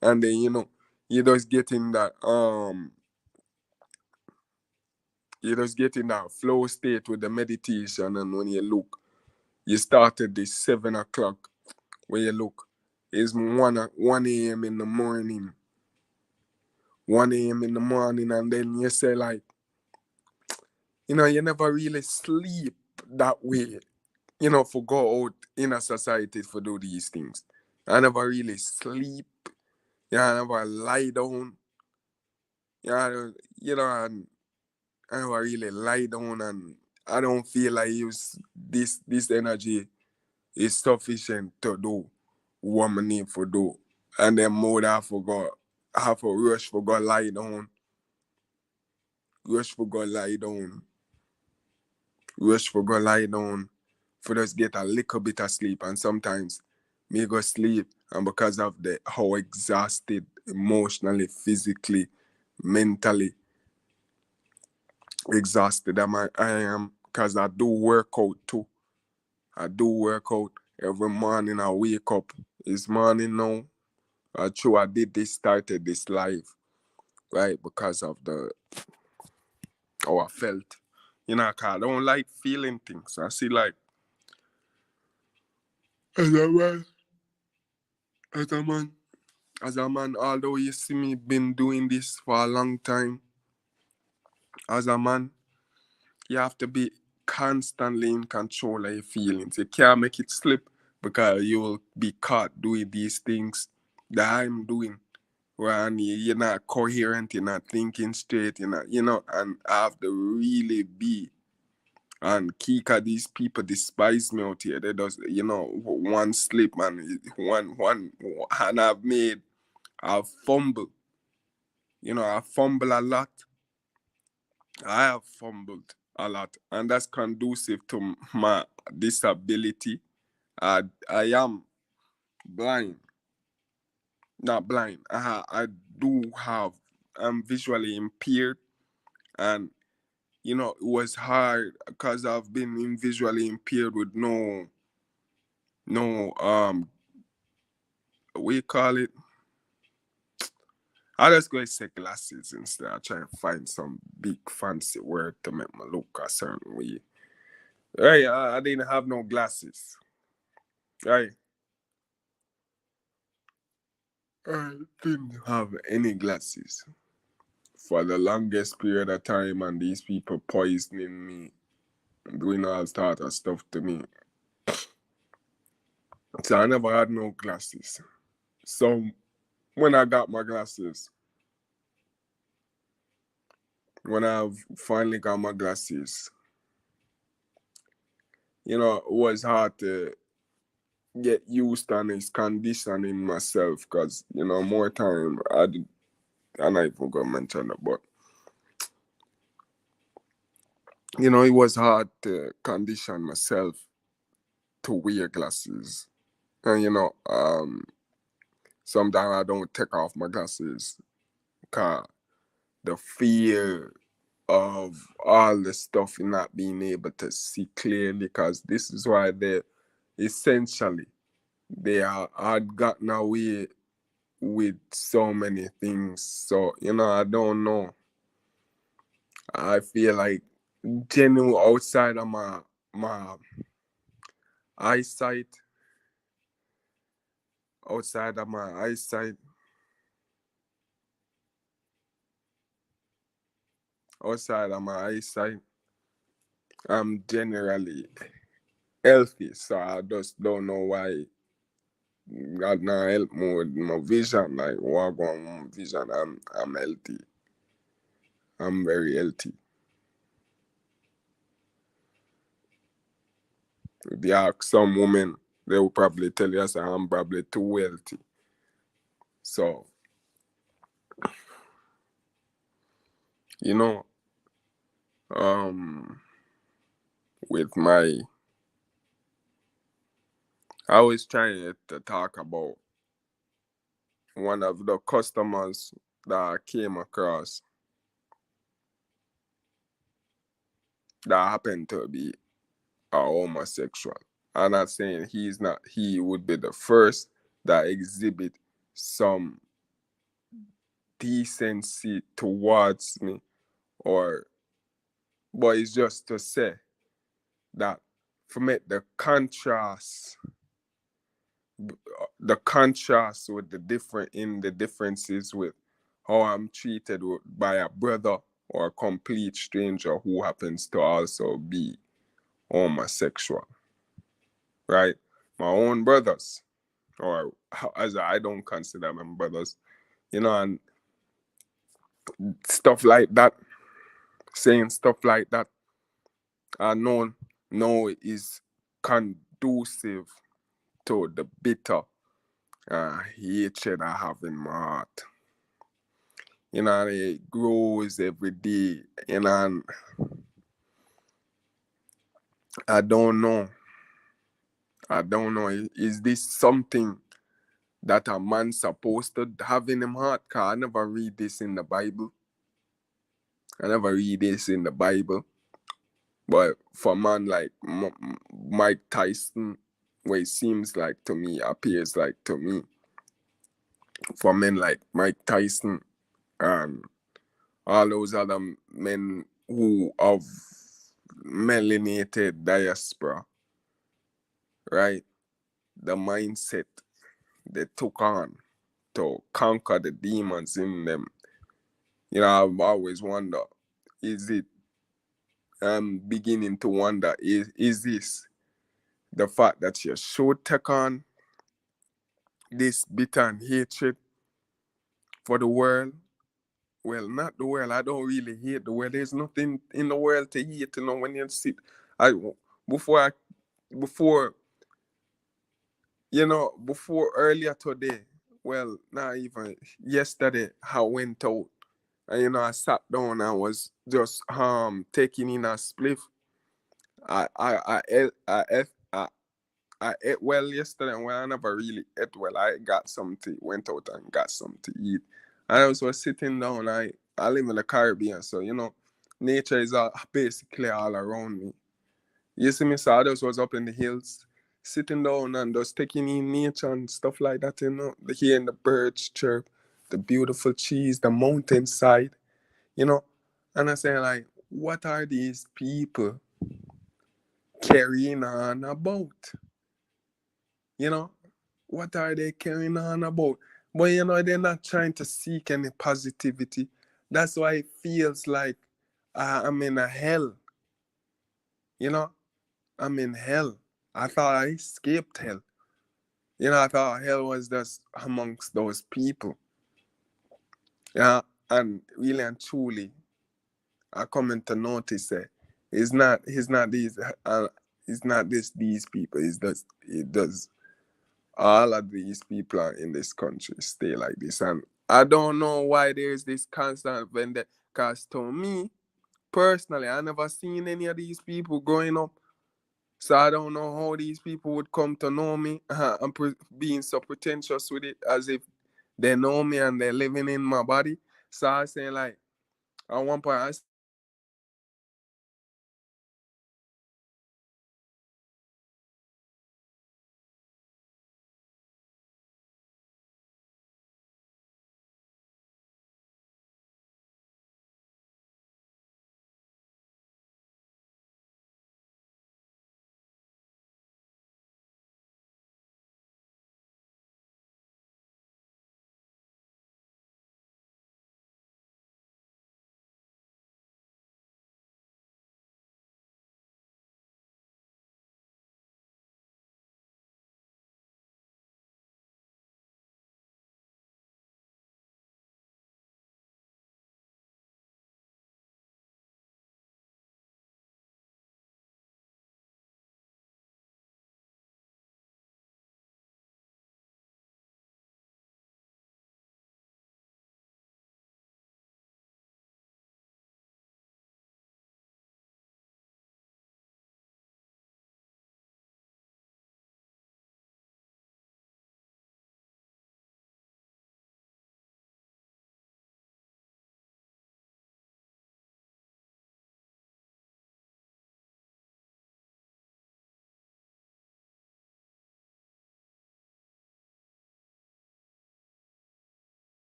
And then, you just get in that flow state with the meditation. And when you look, you started this 7 o'clock. When you look, it's 1 a.m. in the morning. 1 a.m. in the morning, and then you say, like, you never really sleep that way, for go out in a society for do these things. I never really sleep. I never lie down. Yeah, and I never really lie down, and I don't feel like this energy is sufficient to do what I need for do. And then more I forgot, I have to rush for go lie down. Rush for go lie down. Rush for go lie down. For just get a little bit of sleep. And sometimes me go sleep, and because of how exhausted emotionally, physically, mentally exhausted I am, because I do work out too. I do work out every morning. I wake up. It's morning now. True, I did this, started this live, right? Because of the how I felt. You know, 'cause I don't like feeling things. I see like as a man, as a man, as a man, although you see me been doing this for a long time, as a man, you have to be constantly in control of your feelings. You can't make it slip because you will be caught doing these things that I'm doing. When you're not coherent, you're not thinking straight, and I have to really be. And Kika, these people despise me out here. They just, one slip and one, and I've fumbled. I fumble a lot. I have fumbled a lot, and that's conducive to my disability. I am blind, not blind. I do have. I'm visually impaired, and it was hard because I've been visually impaired with no we call it. I just go say glasses instead. I try to find some big fancy word to make me look a certain way. Right, I didn't have no glasses. Right, I didn't have any glasses for the longest period of time, and these people poisoning me, doing all sort of stuff to me. So I never had no glasses. So when I got my glasses, when I finally got my glasses, it was hard to get used to this conditioning myself because, more time I'm not even going to mention that, but, it was hard to condition myself to wear glasses. And, sometimes I don't take off my glasses because the fear of all the stuff and not being able to see clearly, because this is why essentially they had gotten away with so many things. So, I don't know. I feel like genuine outside of my eyesight, outside of my eyesight, outside of my eyesight, I'm generally healthy. So I just don't know why God now help me with my vision. Like walk on my vision. I'm healthy. I'm very healthy. If you ask some women, they will probably tell you say I'm probably too healthy. So, you know, um with my I was trying to talk about one of the customers that I came across that happened to be a homosexual. I'm not saying he's not, he would be the first that exhibit some decency towards me, or, but it's just to say that for me, the contrast with the differences with how I'm treated by a brother or a complete stranger who happens to also be homosexual, right? My own brothers, or as I don't consider them brothers, and stuff like that, saying stuff like that, I know no is conducive to the bitter hatred I have in my heart. It grows every day, and I don't know. I don't know. Is this something that a man supposed to have in him heart? Cause I never read this in the Bible. I never read this in the Bible, but for man like Mike Tyson, what it seems like to me, appears like to me, for men like Mike Tyson and all those other men who of melanated diaspora, right? The mindset they took on to conquer the demons in them. I've always wondered, is it, I'm beginning to wonder, is this the fact that you should take on this bitter and hatred for the world? Well, not the world. I don't really hate the world. There's nothing in the world to hate, when you sit. I before I before before earlier today, well, not even yesterday, I went out and I sat down and was just taking in a spliff. I ate well yesterday, and well, I never really ate well. I got something, went out and got something to eat. And I was sitting down. I live in the Caribbean, so nature is basically all around me. You see me, so I just was up in the hills, sitting down and just taking in nature and stuff like that, hearing the birds chirp, the beautiful trees, the mountainside, you know. And I say, like, what are these people carrying on about? You know, what are they carrying on about? But they're not trying to seek any positivity. That's why it feels like I'm in a hell. You know, I'm in hell. I thought I escaped hell. I thought hell was just amongst those people. Yeah, and really and truly, I come to notice that it's not these people. It does all of these people are in this country stay like this, and I don't know why there's this constant vendetta. Cause to me personally, I never seen any of these people growing up. So I don't know how these people would come to know me and being so pretentious with it, as if they know me and they're living in my body. So I say, like, at one point I said, like,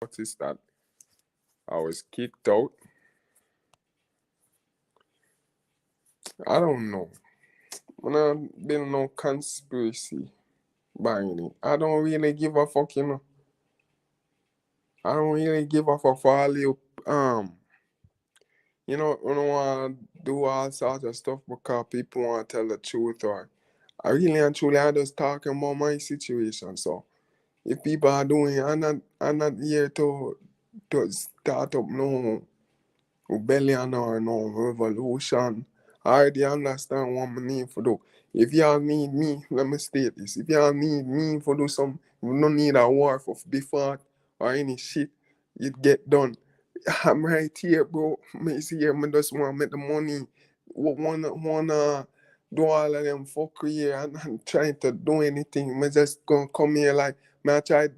noticed that I was kicked out. I don't know. When I been no conspiracy buying it. I don't really give a fuck, you know. I don't really give a fuck for all you when I want to do all sorts of stuff because people want to tell the truth, or I really and truly I just talking about my situation. So if people are doing it, I'm not here to start up no rebellion or no revolution. I already understand what I need for do. If y'all need me, let me state this. If y'all need me for do some, you don't need a war for be fought or any shit, it get done. I'm right here, bro. Me see here, me just want to make the money. Wanna do all of them fuckery here and trying to do anything. Me just gonna come here like, me I try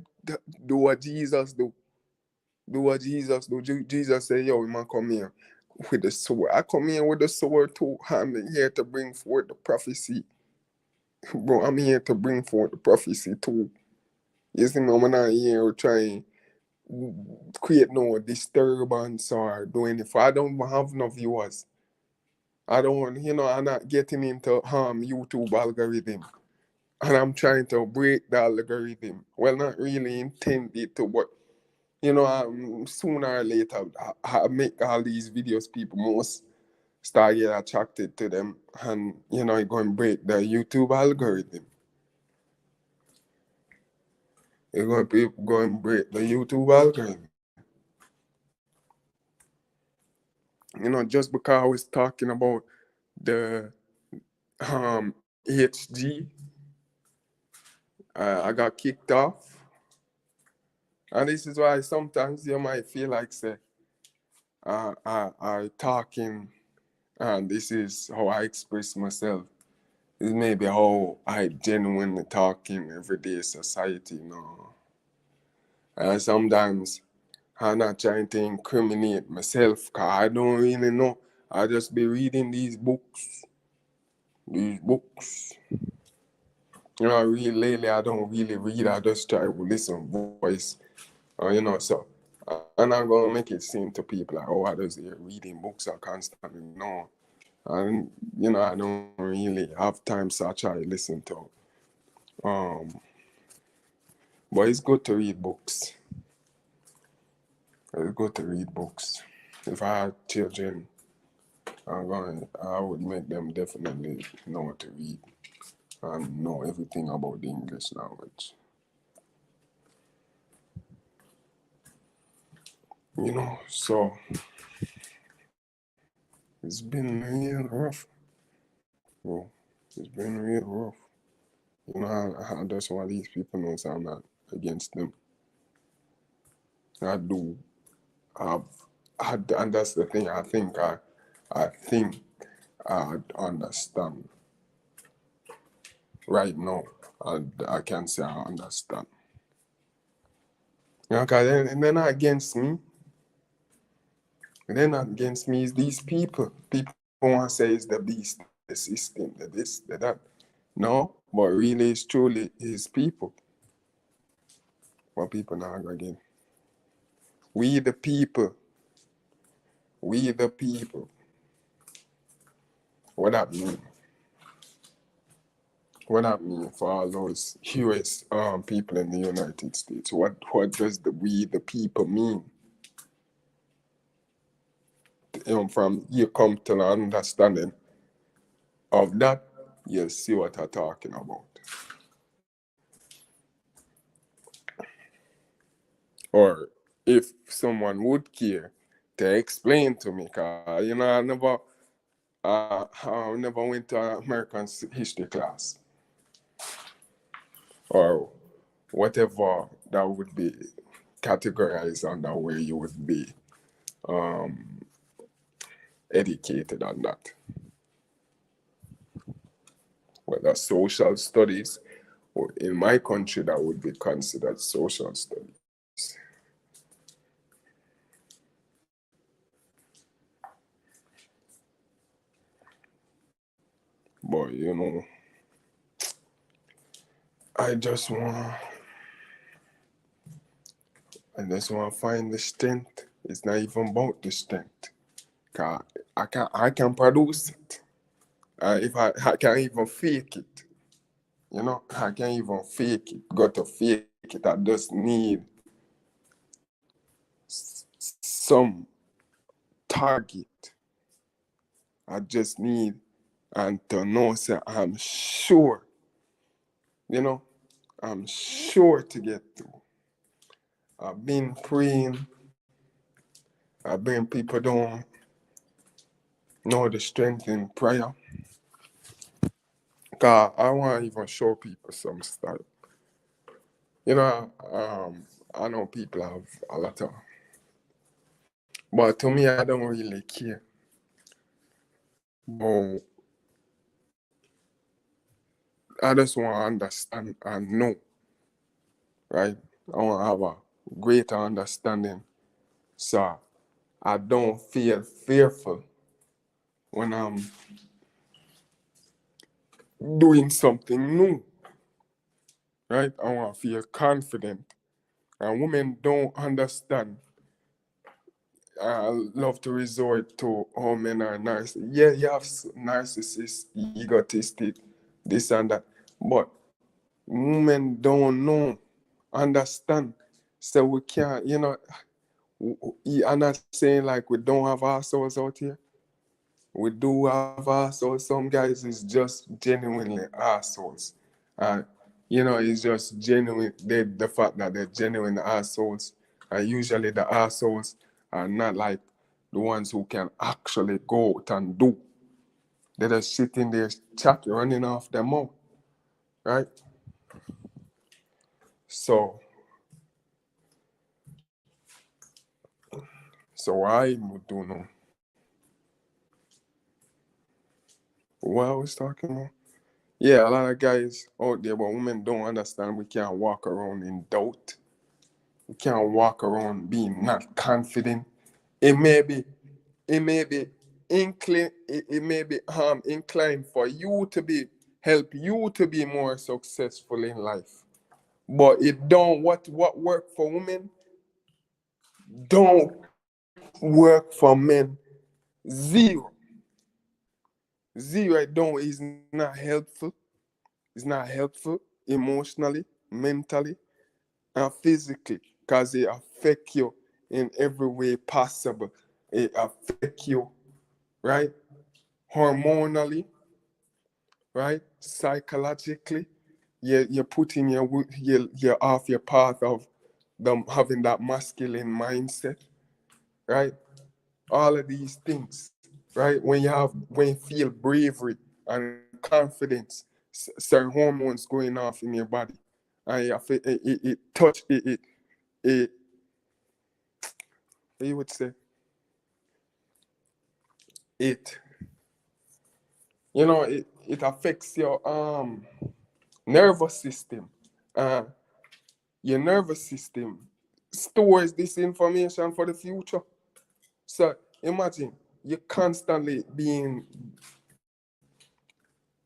do what Jesus do. Do what Jesus do. Jesus say, yo, man, come here with the sword. I come here with the sword too. I'm here to bring forth the prophecy. Bro, I'm here to bring forth the prophecy too. You see me, I'm not here trying create no disturbance or do anything. I don't have no viewers. I don't, I'm not getting into YouTube algorithm. And I'm trying to break the algorithm. Well, not really intended to, but sooner or later, I make all these videos, people must start get attracted to them, and you're going to break the YouTube algorithm. You're going to go and break the YouTube algorithm. Just because I was talking about the HG, I got kicked off, and this is why sometimes you might feel like say, I talking, and this is how I express myself. This may be how I genuinely talk in everyday society, And sometimes I'm not trying to incriminate myself because I don't really know. I just be reading these books. Really lately I don't really read. I just try to listen voice. So I'm not going to make it seem to people like, oh, I just here reading books are constantly. No. And, I don't really have time, so I try to listen to. But it's good to read books. It's good to read books. If I had children, I would make them definitely know how to read and know everything about the English language. So it's been real rough. Bro. It's been real rough. I just want these people know so I'm not against them. I do have, and that's the thing. I think I understand right now. I can say I understand. Because they're not against me. They're not against me. It's these people. People want to say it's the beast, the system, the this, the that. No, but really, it's truly his people. What people not again. We the people. We the people. What that mean? What that mean for all those US people in the United States? What does the we the people mean? From you come to an understanding of that, you'll see what I'm talking about. Or if someone would care to explain to me, cause I never went to American history class or whatever that would be categorized under where you would be educated on that. Whether social studies, or in my country that would be considered social studies. But I just want I just want to find the strength. It's not even about the strength. 'Cause I can produce it. If I can't even fake it. I can't even fake it. Got to fake it. I just need some target. I just need and to know, say, I'm sure, you know, I'm sure to get through. I've been praying. I've been people don't know the strength in prayer. God, I want to even show people some stuff. I know people have a lot of, but to me, I don't really care. But I just want to understand and know, right? I want to have a greater understanding, so I don't feel fearful when I'm doing something new, right? I want to feel confident. And women don't understand. I love to resort to how men are nice. Yeah, you have narcissists, egotistic, this and that. But women don't know, understand. So we can't, I'm not saying like we don't have assholes out here. We do have assholes. Some guys is just genuinely assholes. Uh, it's just genuine. The fact that they're genuine assholes. And usually the assholes are not like the ones who can actually go out and do. They're just sitting there chat running off their mouth. Right? So I do know what I was talking about. Yeah, a lot of guys out there, but women don't understand we can't walk around in doubt. We can't walk around being not confident. It may be, it may be it may be inclined for you to be help you to be more successful in life. But it don't what work for women don't work for men. Zero. Zero it don't is not helpful. It's not helpful emotionally, mentally, and physically, because it affect you in every way possible. It affect you, right? Hormonally, right? Psychologically, you're putting you're off your path of them having that masculine mindset, right? All of these things, right? When you feel bravery and confidence, certain hormones going off in your body, and it touch it you would say it it affects your nervous system. uh your nervous system stores this information for the future. So imagine you're constantly being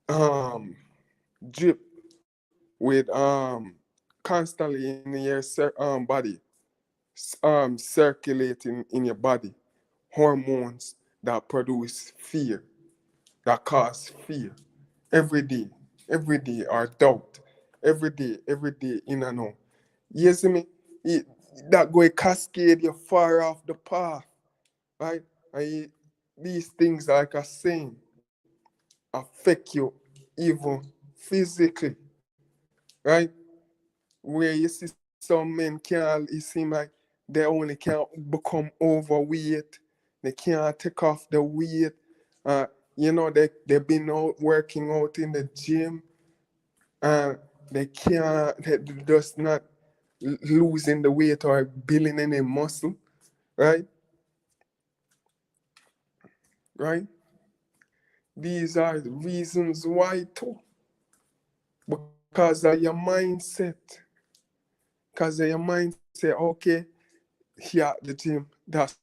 um drip with constantly in your body, circulating in your body hormones that produce fear, that cause fear every day, or doubt every day, know. You see me? It, that go cascade you far off the path, right? And these things, like I saying, affect you even physically, right? Where you see some men can't, it seem like they only can't become overweight, they can't take off the weight. uh, they've been out working out in the gym, and they're just not losing the weight or building any muscle, right? Right? These are the reasons why too. Because of your mindset. Because of your mindset, okay, here at the gym, that's